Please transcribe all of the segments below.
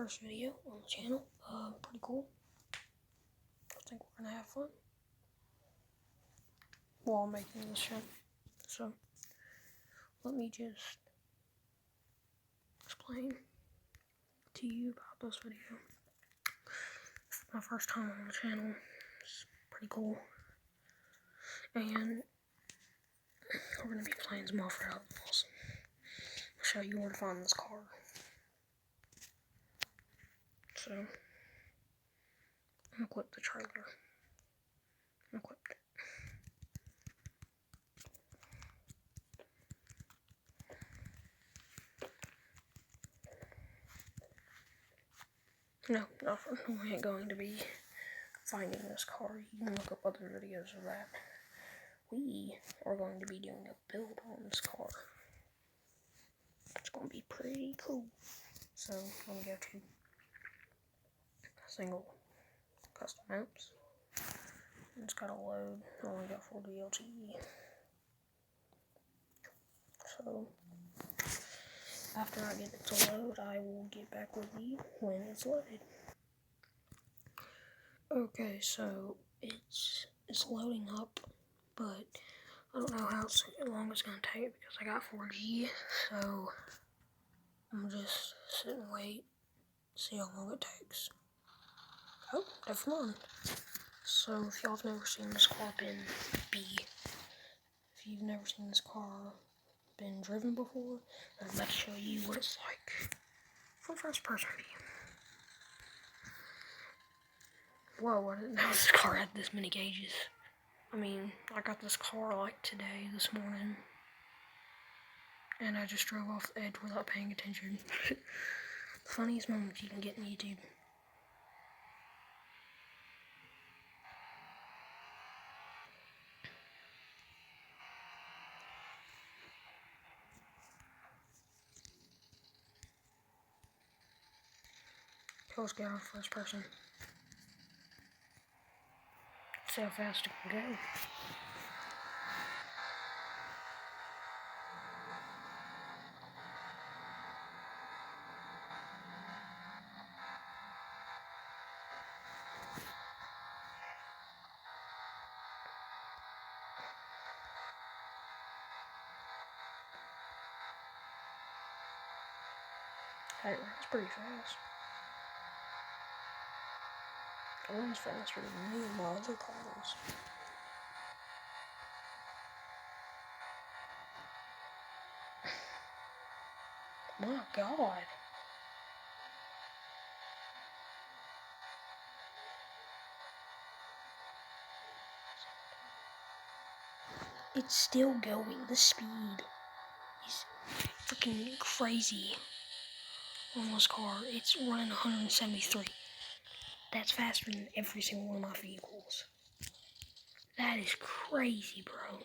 first video on the channel. Pretty cool. I think we're gonna have fun while making this show. So, let me just explain to you about this video. This is my first time on the channel. It's pretty cool. And we're gonna be playing some Offroad outlaws. I'll show you where to find this car. So, I'm gonna equip the trailer. I'm equipped it. No, we ain't going to be finding this car. You can look up other videos of that. We are going to be doing a build on this car. It's going to be pretty cool. So, I'm going to go to single custom maps. It's got to load. I only got 40 LTE. So, after I get it to load, I will get back with you when it's loaded. Okay, so it's loading up, but I don't know how long it's gonna take because I got 4G. So I'm just sit and wait, see how long it takes. Oh, never mind. So if y'all have never seen this car been if you've never seen this car been driven before, I'm about to show you what it's like from first person view. Whoa, I didn't know this car had this many gauges. I mean, I got this car like today, this morning, and I just drove off the edge without paying attention. The funniest moments you can get in YouTube. So let's get on first person. See how fast it can go. Hey, it's pretty fast. It runs faster than me and my other cars. My God. It's still going. The speed is freaking crazy on this car. It's running 173. That's faster than every single one of my vehicles. That is crazy, bro.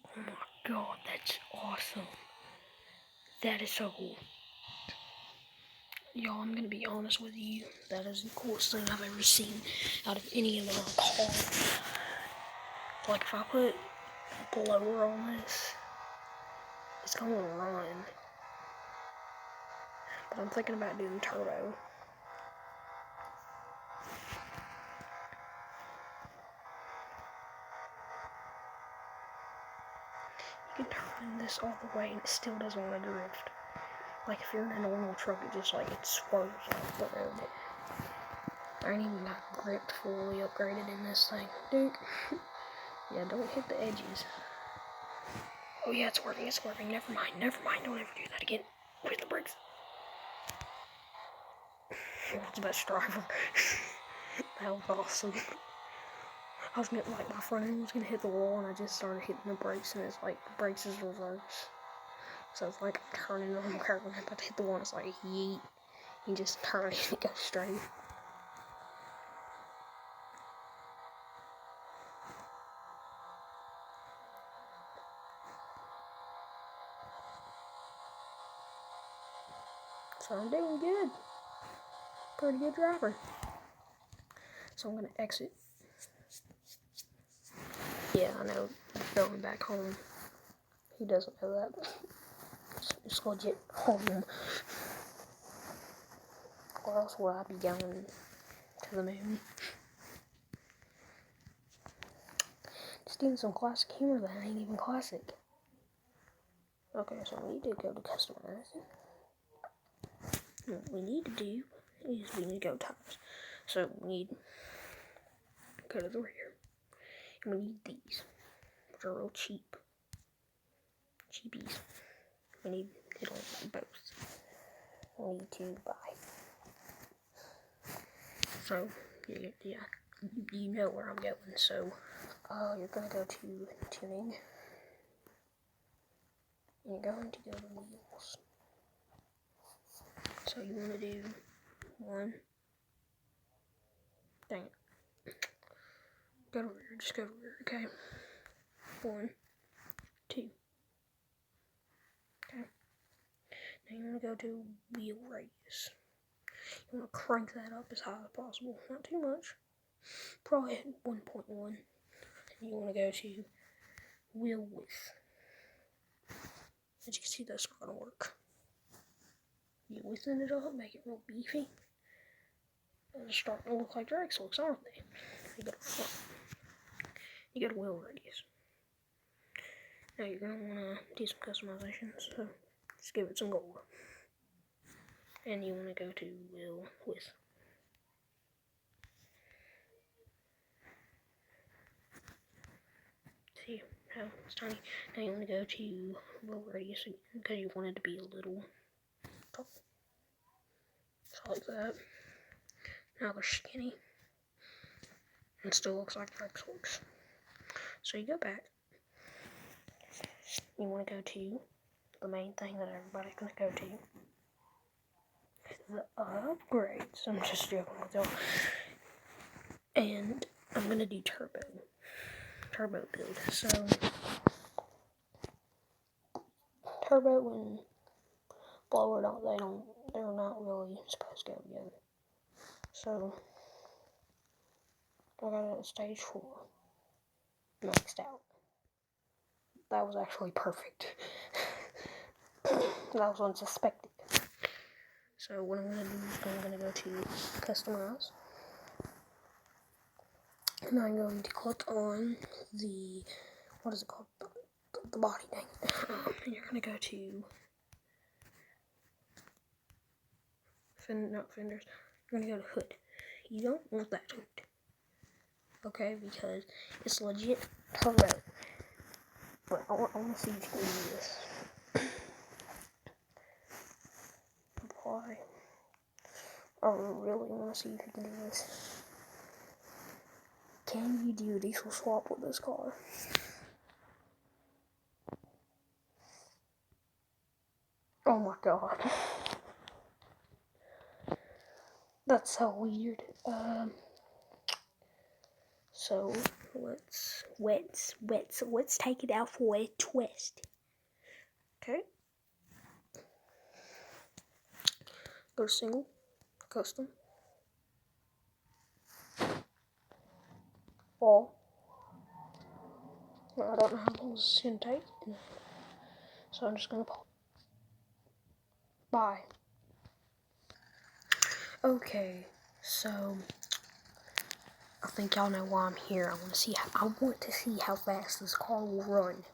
Oh my God, that's awesome. That is so cool. Y'all, I'm gonna be honest with you. That is the coolest thing I've ever seen out of any of our cars. Like, if I put a blower on this, it's gonna run. But I'm thinking about doing turbo. You can turn this all the way and it still doesn't want to drift. Like, if you're in a normal truck, it just, like, it swerves off the road. I ain't even got grip fully upgraded in this thing. Dude. Yeah, don't hit the edges. Oh yeah, it's working, never mind, don't ever do that again. Quit the brakes. That's the best driver. That was awesome. I was gonna, like, my front end was gonna hit the wall, and I just started hitting the brakes, and it's like, the brakes is reverse. So it's like, I'm turning on the car, when I'm about to hit the wall, it's like, yeet. You just turn it and go straight. So I'm doing good. Pretty good driver. So I'm gonna exit. Yeah, I know. Going back home. He doesn't know that. It's legit home. Or else would I be going to the moon? Just doing some classic humor that ain't even classic. Okay, so we need to go to customizing. What we need to do is we need to go tires. So we need to go to the rear. And we need these, which are real cheap. Cheapies. We need it on both. We need to buy. So, yeah, you know where I'm going. So, you're gonna go to tuning. And you're going to go to wheels. So you want to do one. Dang it. Go to rear. Just go to rear. Okay. 1, 2. Okay. Now you want to go to wheel radius. You want to crank that up as high as possible. Not too much. Probably at 1.1. And you want to go to wheel width. As you can see, that's not going to work. You within it up, make it real beefy. And it's starting to look like drag slicks, aren't they? You got a front. You got a wheel radius. Now you're going to want to do some customization, so just give it some gold. And you want to go to wheel width. See how it's tiny? Now you want to go to wheel radius because you want it to be a little tall. Just like that. Now they're skinny. And still looks like drag slicks. So you go back. You want to go to the main thing that everybody's going to go to. The upgrades. I'm just joking with y'all. And I'm going to do turbo build. So, turbo and blower they're not really supposed to go together. So, I got it at stage 4. Maxed out. That was actually perfect. That was unsuspected. So what I'm going to do is I'm going to go to customize. And I'm going to click on the, what is it called? The body, dang it. And you're going to go to, not fenders, you're going to go to hood. You don't want that hood. Okay, because it's legit turbo. But I want to see if you can do this. Apply. I really want to see if you can do this. Can you do a diesel swap with this car? Oh my god. That's so weird. So let's take it out for a twist. Okay. Go to single, custom, all. I don't know how long this is gonna take, so I'm just gonna buy. Okay, so I think y'all know why I'm here. I want to see how fast this car will run.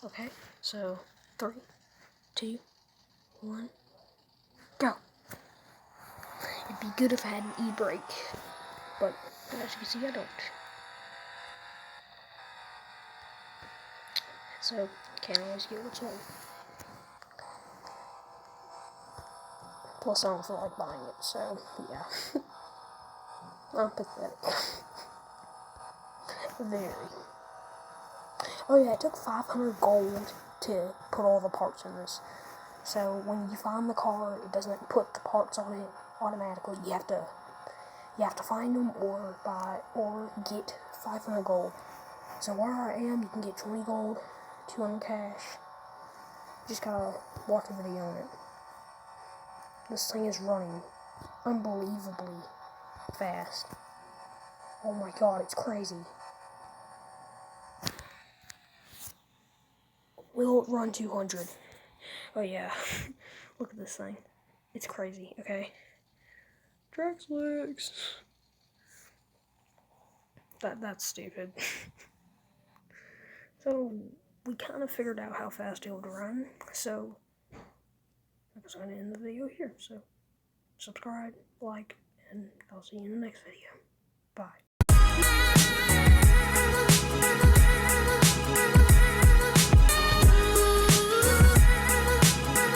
Okay, so 3, 2, 1, go. It'd be good if I had an e-brake, but as you can see, I don't. So can't always get what's wrong. Plus, I don't feel like buying it, so yeah. I'm pathetic. Very. Oh yeah, it took 500 gold to put all the parts in this. So when you find the car, it doesn't put the parts on it automatically. You have to find them or buy or get 500 gold. So where I am, you can get 20 gold, 200 cash. Just gotta watch the video on it. This thing is running unbelievably fast. Oh my god, it's crazy. Will it run 200? Oh yeah, look at this thing. It's crazy, okay? Track slicks. That's stupid. So, we kind of figured out how fast it would run, so I'm just going to end the video here. So, subscribe, like, and I'll see you in the next video. Bye.